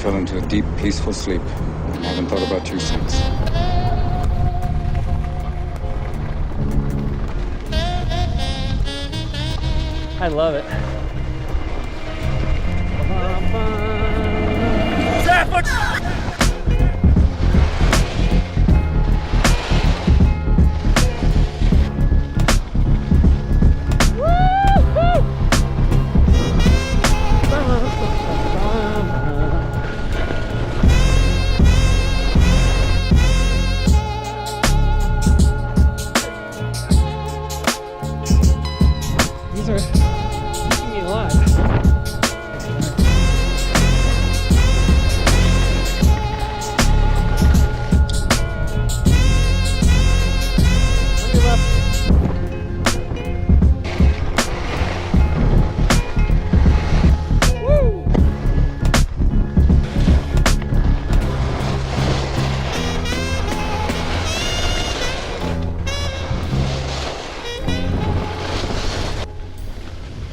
fell into a deep, peaceful sleep and haven't thought about you since. I love it. These are keeping me alive.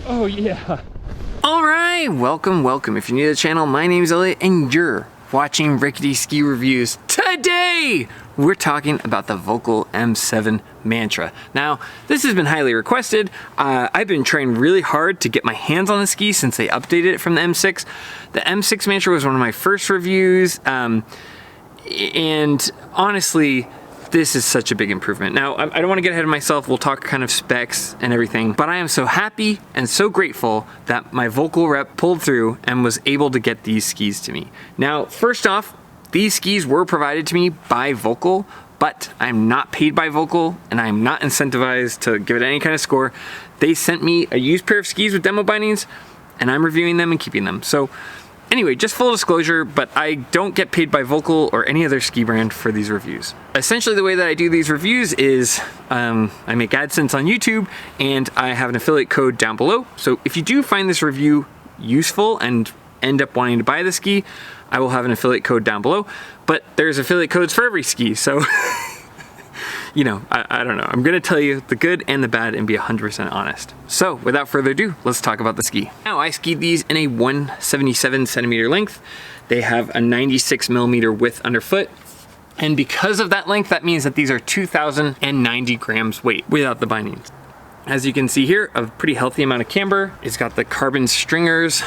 Oh yeah. All right, welcome. If you're new to the channel, my name is Elliott and you're watching Rickety Ski Reviews. Today, we're talking about the Volkl M7 Mantra. Now, this has been highly requested. I've been trying really hard to get my hands on the ski since they updated it from the M6. The M6 Mantra was one of my first reviews, and honestly, this is such a big improvement. Now, I don't want to get ahead of myself. We'll talk kind of specs and everything, but I am so happy and so grateful that my Volkl rep pulled through and was able to get these skis to me. Now, first off, these skis were provided to me by Volkl, but I'm not paid by Volkl and I'm not incentivized to give it any kind of score. They sent me a used pair of skis with demo bindings and I'm reviewing them and keeping them. So anyway, just full disclosure, but I don't get paid by Volkl or any other ski brand for these reviews. Essentially, the way that I do these reviews is I make AdSense on YouTube and I have an affiliate code down below. So if you do find this review useful and end up wanting to buy the ski, I will have an affiliate code down below, but there's affiliate codes for every ski. So, you know, I don't know. I'm gonna tell you the good and the bad and be 100% honest. So without further ado, let's talk about the ski. Now, I skied these in a 177 centimeter length. They have a 96 millimeter width underfoot. And because of that length, that means that these are 2,090 grams weight without the bindings. As you can see here, a pretty healthy amount of camber. It's got the carbon stringers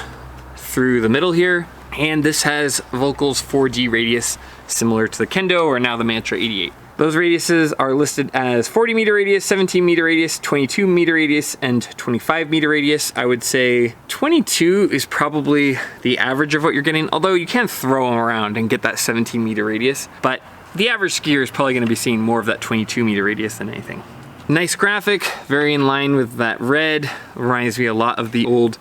through the middle here. And this has Volkl's 4D radius, similar to the Kendo or now the Mantra 88. Those radiuses are listed as 40 meter radius, 17 meter radius, 22 meter radius, and 25 meter radius. I would say 22 is probably the average of what you're getting, although you can throw them around and get that 17 meter radius. But the average skier is probably gonna be seeing more of that 22 meter radius than anything. Nice graphic, very in line with that red. Reminds me a lot of the old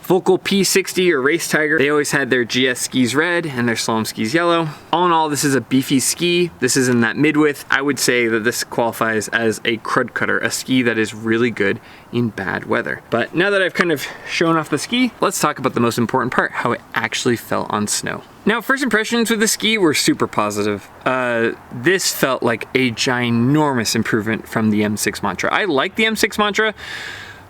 Volkl P60 or Race Tiger. They always had their GS skis red and their slalom skis yellow. All in all, this is a beefy ski. This is in that mid-width. I would say that this qualifies as a crud cutter, a ski that is really good in bad weather. But now that I've kind of shown off the ski, let's talk about the most important part, how it actually felt on snow. Now, first impressions with the ski were super positive. This felt like a ginormous improvement from the M6 Mantra. I like the M6 Mantra,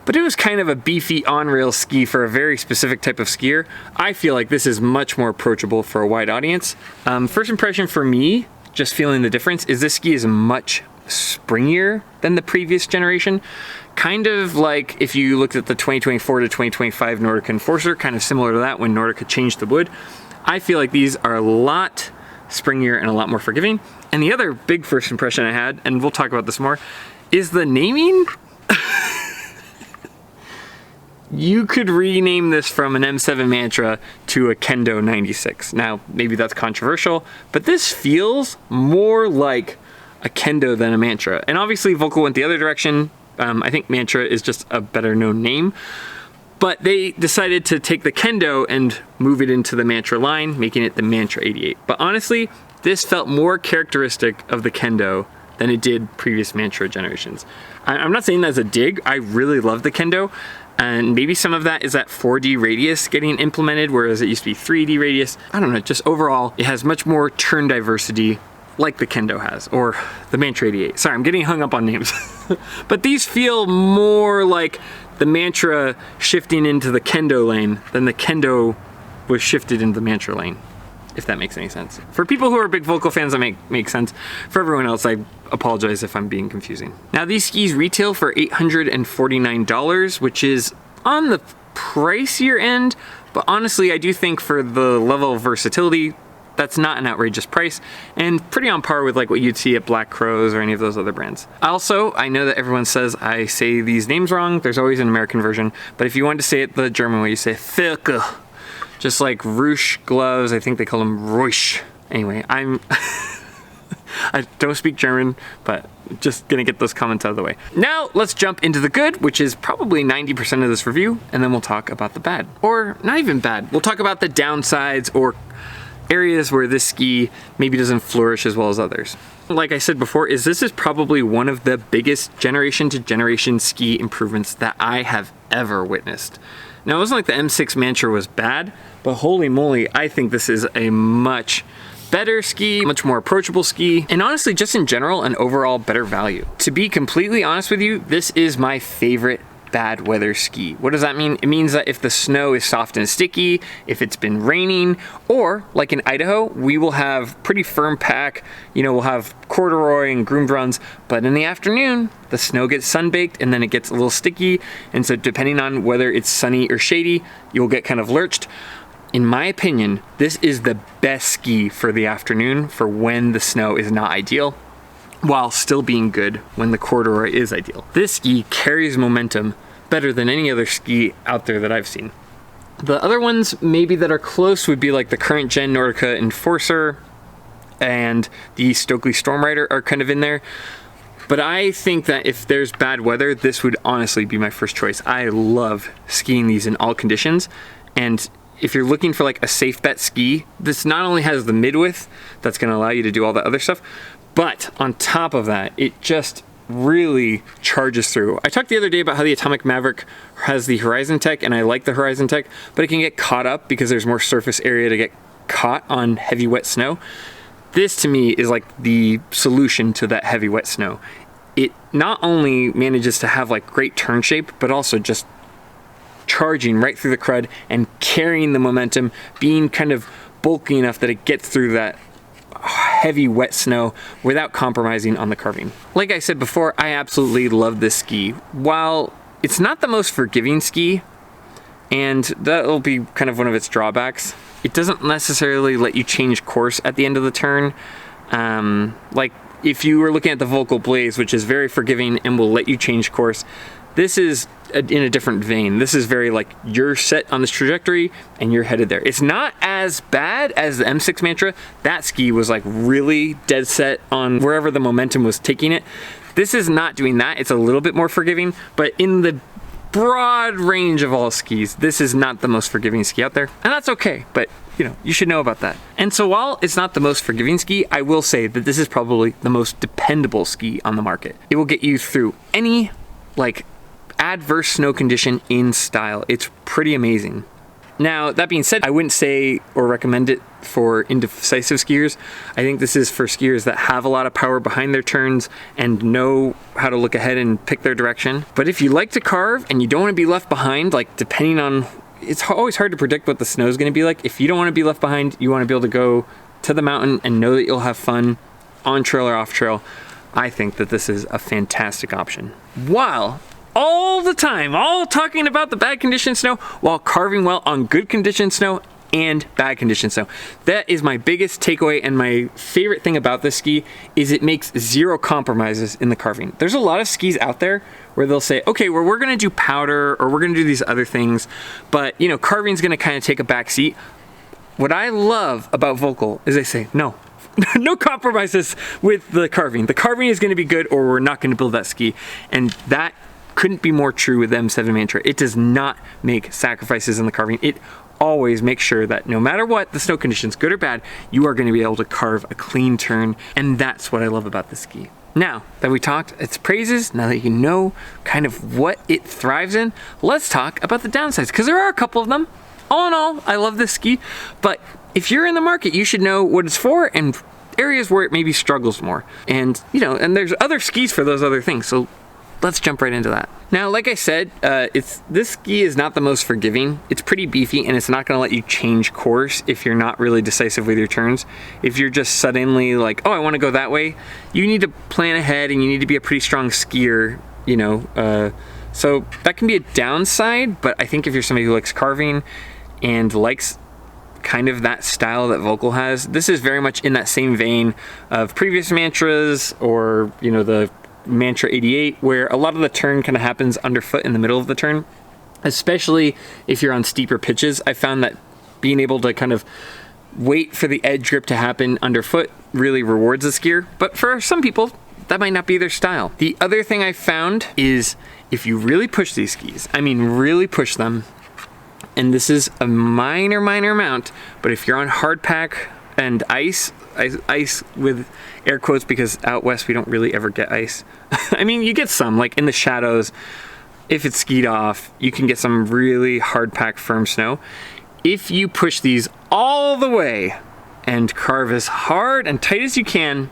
but it was kind of a beefy on-rail ski for a very specific type of skier. I feel like this is much more approachable for a wide audience. First impression for me, just feeling the difference, is this ski is much springier than the previous generation. Kind of like if you looked at the 2024 to 2025 Nordica Enforcer, kind of similar to that when Nordica changed the wood. I feel like these are a lot springier and a lot more forgiving. And the other big first impression I had, and we'll talk about this more, is the naming. You could rename this from an M7 Mantra to a Kendo 96. Now, maybe that's controversial, but this feels more like a Kendo than a Mantra. And obviously Volkl went the other direction. I think Mantra is just a better known name, but they decided to take the Kendo and move it into the Mantra line, making it the Mantra 88. But honestly, this felt more characteristic of the Kendo than it did previous Mantra generations. I'm not saying that as a dig. I really love the Kendo. And maybe some of that is that 4D radius getting implemented, whereas it used to be 3D radius. I don't know, just overall, it has much more turn diversity like the Kendo has, or the Mantra 88. Sorry, I'm getting hung up on names. But these feel more like the Mantra shifting into the Kendo lane than the Kendo was shifted into the Mantra lane. if that makes any sense. For people who are big Volkl fans, that makes sense. For everyone else, I apologize if I'm being confusing. Now these skis retail for $849, which is on the pricier end, but honestly, I do think for the level of versatility, that's not an outrageous price and pretty on par with like what you'd see at Black Crows or any of those other brands. Also, I know that everyone says I say these names wrong. There's always an American version, but if you want to say it the German way, you say Volkl. Just like ruche gloves, I think they call them Ruche. Anyway, I don't speak German, but just gonna get those comments out of the way. Now let's jump into the good, which is probably 90% of this review, and then we'll talk about the bad. Or not even bad. We'll talk about the downsides or areas where this ski maybe doesn't flourish as well as others. Like I said before, this is probably one of the biggest generation to generation ski improvements that I have ever witnessed. Now it wasn't like the M6 Mantra was bad, but holy moly, I think this is a much better ski, much more approachable ski, and honestly just in general an overall better value. To be completely honest with you, this is my favorite bad weather ski. What does that mean? It means that if the snow is soft and sticky, if it's been raining, or like in Idaho, we will have pretty firm pack, we'll have corduroy and groomed runs, but in the afternoon, the snow gets sun-baked and then it gets a little sticky, and so depending on whether it's sunny or shady, you'll get kind of lurched. In my opinion, this is the best ski for the afternoon for when the snow is not ideal, while still being good when the corduroy is ideal. This ski carries momentum better than any other ski out there that I've seen. The other ones maybe that are close would be like the current gen Nordica Enforcer and the Stokely Stormrider are kind of in there. But I think that if there's bad weather, this would honestly be my first choice. I love skiing these in all conditions, and if you're looking for like a safe bet ski, this not only has the mid-width that's gonna allow you to do all that other stuff, but on top of that, it just really charges through. I talked the other day about how the Atomic Maverick has the Horizon Tech, and I like the Horizon Tech, but it can get caught up because there's more surface area to get caught on heavy wet snow. This to me is like the solution to that heavy wet snow. It not only manages to have like great turn shape, but also just charging right through the crud and carrying the momentum, being kind of bulky enough that it gets through that heavy wet snow without compromising on the carving. Like I said before, I absolutely love this ski. While it's not the most forgiving ski, and that'll be kind of one of its drawbacks, it doesn't necessarily let you change course at the end of the turn. Like if you were looking at the Volkl Blaze, which is very forgiving and will let you change course, this is in a different vein. This is very like, you're set on this trajectory and you're headed there. It's not as bad as the M6 Mantra. That ski was like really dead set on wherever the momentum was taking it. This is not doing that. It's a little bit more forgiving, but in the broad range of all skis, this is not the most forgiving ski out there. And that's okay, but you should know about that. And so while it's not the most forgiving ski, I will say that this is probably the most dependable ski on the market. It will get you through any like adverse snow condition in style. It's pretty amazing. Now, that being said, I wouldn't say or recommend it for indecisive skiers. I think this is for skiers that have a lot of power behind their turns and know how to look ahead and pick their direction. But if you like to carve and you don't want to be left behind, like depending on, it's always hard to predict what the snow is going to be like. If you don't want to be left behind, you want to be able to go to the mountain and know that you'll have fun on trail or off trail, I think that this is a fantastic option. While all the time, all talking about the bad condition snow while carving well on good condition snow and bad condition snow. That is my biggest takeaway, and my favorite thing about this ski is it makes zero compromises in the carving. There's a lot of skis out there where they'll say, okay, well, we're gonna do powder or we're gonna do these other things, but carving's gonna kind of take a back seat. What I love about Volkl is they say, no, no compromises with the carving. The carving is gonna be good or we're not gonna build that ski. And that couldn't be more true with the M7 Mantra. It does not make sacrifices in the carving. It always makes sure that no matter what the snow conditions, good or bad, you are going to be able to carve a clean turn, and that's what I love about this ski. Now that we talked its praises, now that you know kind of what it thrives in, let's talk about the downsides, because there are a couple of them. All in all, I love this ski, but if you're in the market, you should know what it's for and areas where it maybe struggles more. And and there's other skis for those other things, so let's jump right into that. Now, like I said, this ski is not the most forgiving. It's pretty beefy, and it's not gonna let you change course if you're not really decisive with your turns. If you're just suddenly like, oh, I wanna go that way, you need to plan ahead and you need to be a pretty strong skier, you know. So that can be a downside, but I think if you're somebody who likes carving and likes kind of that style that Volkl has, this is very much in that same vein of previous mantras, or, you know, the Mantra 88, where a lot of the turn kind of happens underfoot in the middle of the turn, especially if you're on steeper pitches. I found that being able to kind of wait for the edge grip to happen underfoot really rewards the skier, but for some people, that might not be their style. The other thing I found is if you really push these skis, I mean really push them, and this is a minor amount, but if you're on hard pack and ice with air quotes, because out west we don't really ever get ice. I mean, you get some, like in the shadows, if it's skied off, you can get some really hard pack firm snow. If you push these all the way and carve as hard and tight as you can,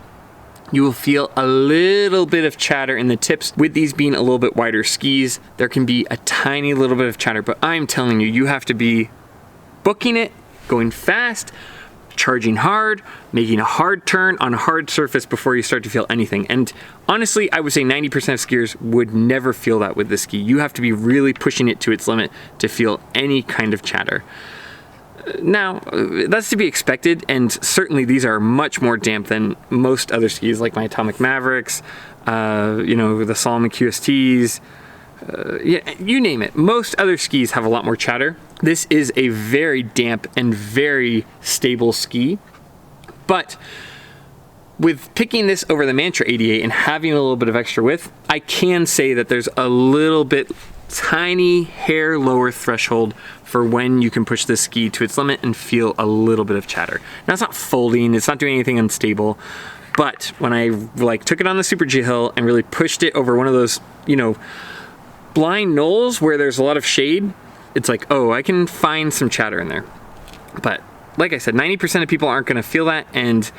you will feel a little bit of chatter in the tips. With these being a little bit wider skis, there can be a tiny little bit of chatter, but I'm telling you, you have to be booking it, going fast, charging hard, making a hard turn on a hard surface before you start to feel anything. And honestly, I would say 90% of skiers would never feel that with this ski. You have to be really pushing it to its limit to feel any kind of chatter. Now, that's to be expected, and certainly these are much more damp than most other skis, like my Atomic Mavericks, you know, the Salomon QSTs, yeah, you name it. Most other skis have a lot more chatter. This is a very damp and very stable ski, but with picking this over the Mantra 88 and having a little bit of extra width, I can say that there's a little bit tiny hair lower threshold for when you can push this ski to its limit and feel a little bit of chatter. Now, it's not folding, it's not doing anything unstable, but when I like took it on the Super G hill and really pushed it over one of those, you know, blind knolls where there's a lot of shade, it's like, oh, I can find some chatter in there. But like I said, 90% of people aren't gonna feel that, and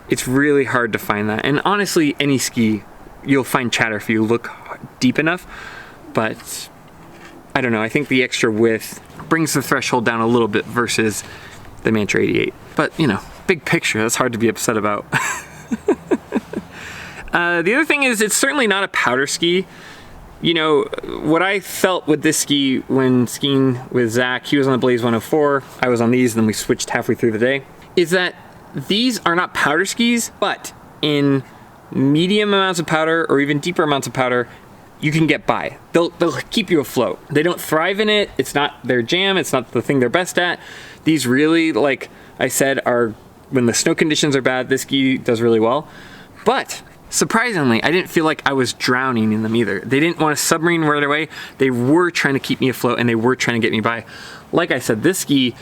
it's really hard to find that. And honestly, any ski, you'll find chatter if you look deep enough, but I don't know, I think the extra width brings the threshold down a little bit versus the Mantra 88. But, you know, big picture, that's hard to be upset about. The other thing is, it's certainly not a powder ski. You know, what I felt with this ski when skiing with Zach, he was on the Blaze 104, I was on these, and then we switched halfway through the day, is that these are not powder skis, but in medium amounts of powder or even deeper amounts of powder, you can get by. They'll keep you afloat. They don't thrive in it. It's not their jam. It's not the thing they're best at. These really, like I said, are, when the snow conditions are bad, this ski does really well. But surprisingly, I didn't feel like I was drowning in them either. They didn't want to submarine right away. They were trying to keep me afloat, and they were trying to get me by. Like I said, this ski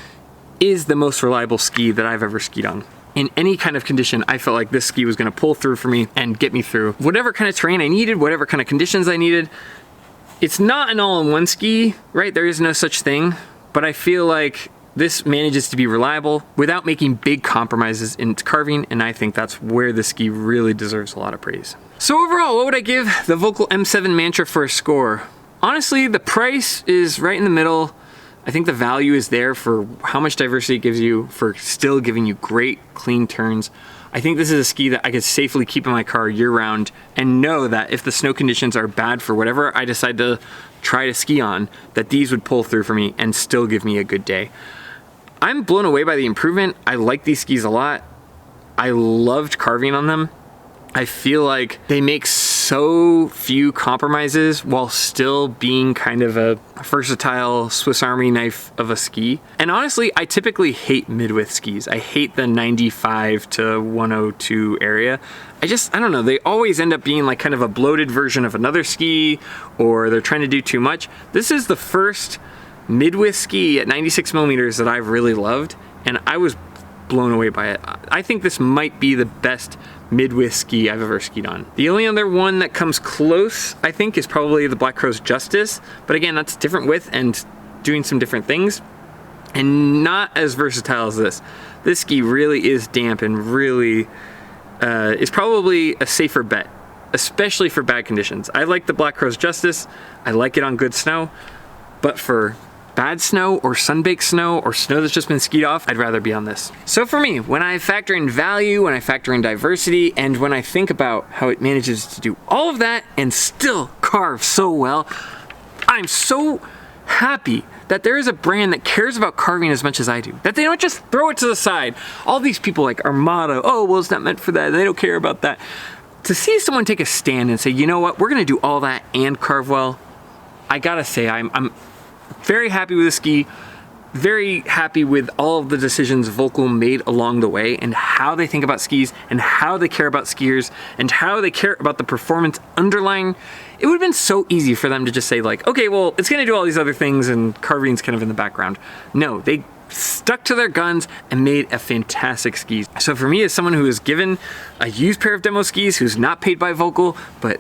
is the most reliable ski that I've ever skied on. In any kind of condition, I felt like this ski was gonna pull through for me and get me through whatever kind of terrain I needed, whatever kind of conditions I needed. It's not an all-in-one ski, right? There is no such thing, but I feel like this manages to be reliable without making big compromises in its carving, and I think that's where the ski really deserves a lot of praise. So overall, what would I give the Volkl M7 Mantra for a score? Honestly, the price is right in the middle. I think the value is there for how much diversity it gives you, for still giving you great, clean turns. I think this is a ski that I could safely keep in my car year-round and know that if the snow conditions are bad for whatever I decide to try to ski on, that these would pull through for me and still give me a good day. I'm blown away by the improvement. I like these skis a lot. I loved carving on them. I feel like they make so few compromises while still being kind of a versatile Swiss Army knife of a ski. And honestly, I typically hate mid-width skis. I hate the 95 to 102 area. I don't know, they always end up being like kind of a bloated version of another ski, or they're trying to do too much. This is the first mid-width ski at 96 millimeters that I've really loved, and I was blown away by it. I think this might be the best mid-width ski I've ever skied on. The only other one that comes close, I think, is probably the Black Crow's Justice, but again, that's different width and doing some different things, and not as versatile as this. This ski really is damp and really is probably a safer bet especially for bad conditions. I like the Black Crow's Justice. I like it on good snow, but for bad snow or sunbaked snow or snow that's just been skied off, I'd rather be on this. So for me, when I factor in value, when I factor in diversity, and when I think about how it manages to do all of that and still carve so well, I'm so happy that there is a brand that cares about carving as much as I do. That they don't just throw it to the side. All these people like Armada, oh, well, it's not meant for that. They don't care about that. To see someone take a stand and say, you know what, we're gonna do all that and carve well, I gotta say, I'm very happy with the ski, very happy with all of the decisions Volkl made along the way and how they think about skis and how they care about skiers and how they care about the performance underlying. It would have been so easy for them to just say like, okay, well, it's gonna do all these other things and carving's kind of in the background. No, they stuck to their guns and made a fantastic ski. So for me, as someone who is given a used pair of demo skis, who's not paid by Volkl, but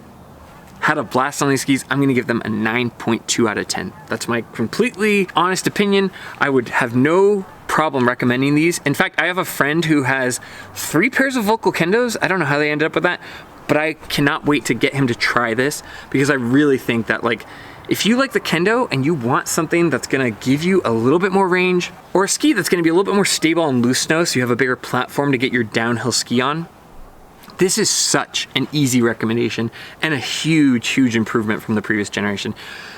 had a blast on these skis, I'm gonna give them a 9.2 out of 10. That's my completely honest opinion. I would have no problem recommending these. In fact, I have a friend who has 3 pairs of Volkl Kendos. I don't know how they ended up with that, but I cannot wait to get him to try this because I really think that like, if you like the Kendo and you want something that's gonna give you a little bit more range, or a ski that's gonna be a little bit more stable on loose snow so you have a bigger platform to get your downhill ski on, this is such an easy recommendation and a huge, huge improvement from the previous generation.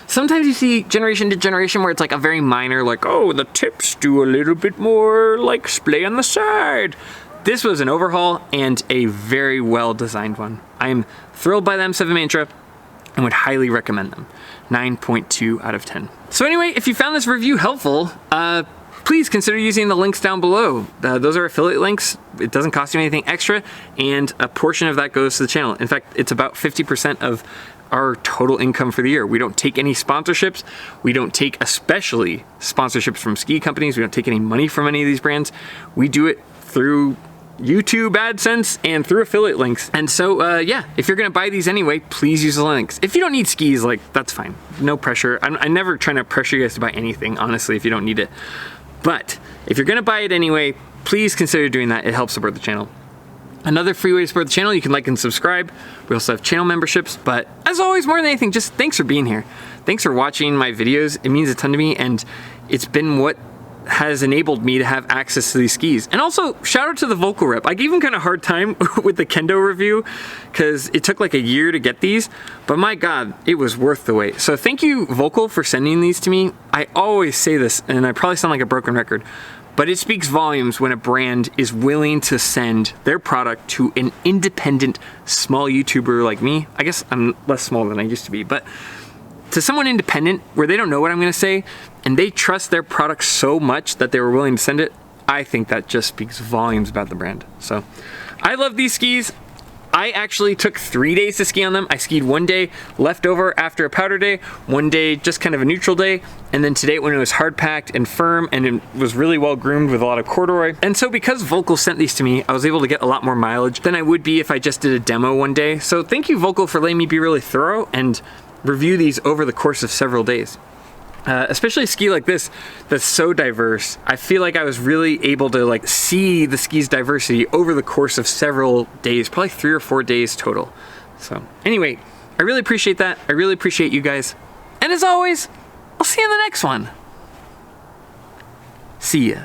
Sometimes you see generation to generation where it's like a very minor, like, oh, the tips do a little bit more like splay on the side. This was an overhaul and a very well designed one. I am thrilled by the M7 Mantra and would highly recommend them. 9.2 out of 10. So anyway, if you found this review helpful, please consider using the links down below. Those are affiliate links. It doesn't cost you anything extra, and a portion of that goes to the channel. In fact, it's about 50% of our total income for the year. We don't take any sponsorships. We don't take especially sponsorships from ski companies. We don't take any money from any of these brands. We do it through YouTube AdSense and through affiliate links. And so yeah, if you're gonna buy these anyway, please use the links. If you don't need skis, like, that's fine. No pressure. I'm never trying to pressure you guys to buy anything, honestly, if you don't need it. But if you're gonna buy it anyway, please consider doing that. It helps support the channel. Another free way to support the channel, you can like and subscribe. We also have channel memberships, but as always, more than anything, just thanks for being here. Thanks for watching my videos. It means a ton to me, and it's been what has enabled me to have access to these skis. And also, shout out to the Volkl rep. I gave him kind of a hard time with the Kendo review because it took like a year to get these, but my God, it was worth the wait. So thank you, Volkl, for sending these to me. I always say this, and I probably sound like a broken record, but it speaks volumes when a brand is willing to send their product to an independent, small YouTuber like me. I guess I'm less small than I used to be, but to someone independent where they don't know what I'm gonna say and they trust their product so much that they were willing to send it, I think that just speaks volumes about the brand. So I love these skis. I actually took 3 days to ski on them. I skied 1 day left over after a powder day, 1 day just kind of a neutral day, and then today when it was hard packed and firm and it was really well groomed with a lot of corduroy. And so because Volkl sent these to me, I was able to get a lot more mileage than I would be if I just did a demo 1 day. So thank you, Volkl, for letting me be really thorough and review these over the course of several days. Especially a ski like this that's so diverse. I feel like I was really able to like see the ski's diversity over the course of several days, probably 3 or 4 days total. So anyway, I really appreciate that. I really appreciate you guys. And as always, I'll see you in the next one. See ya.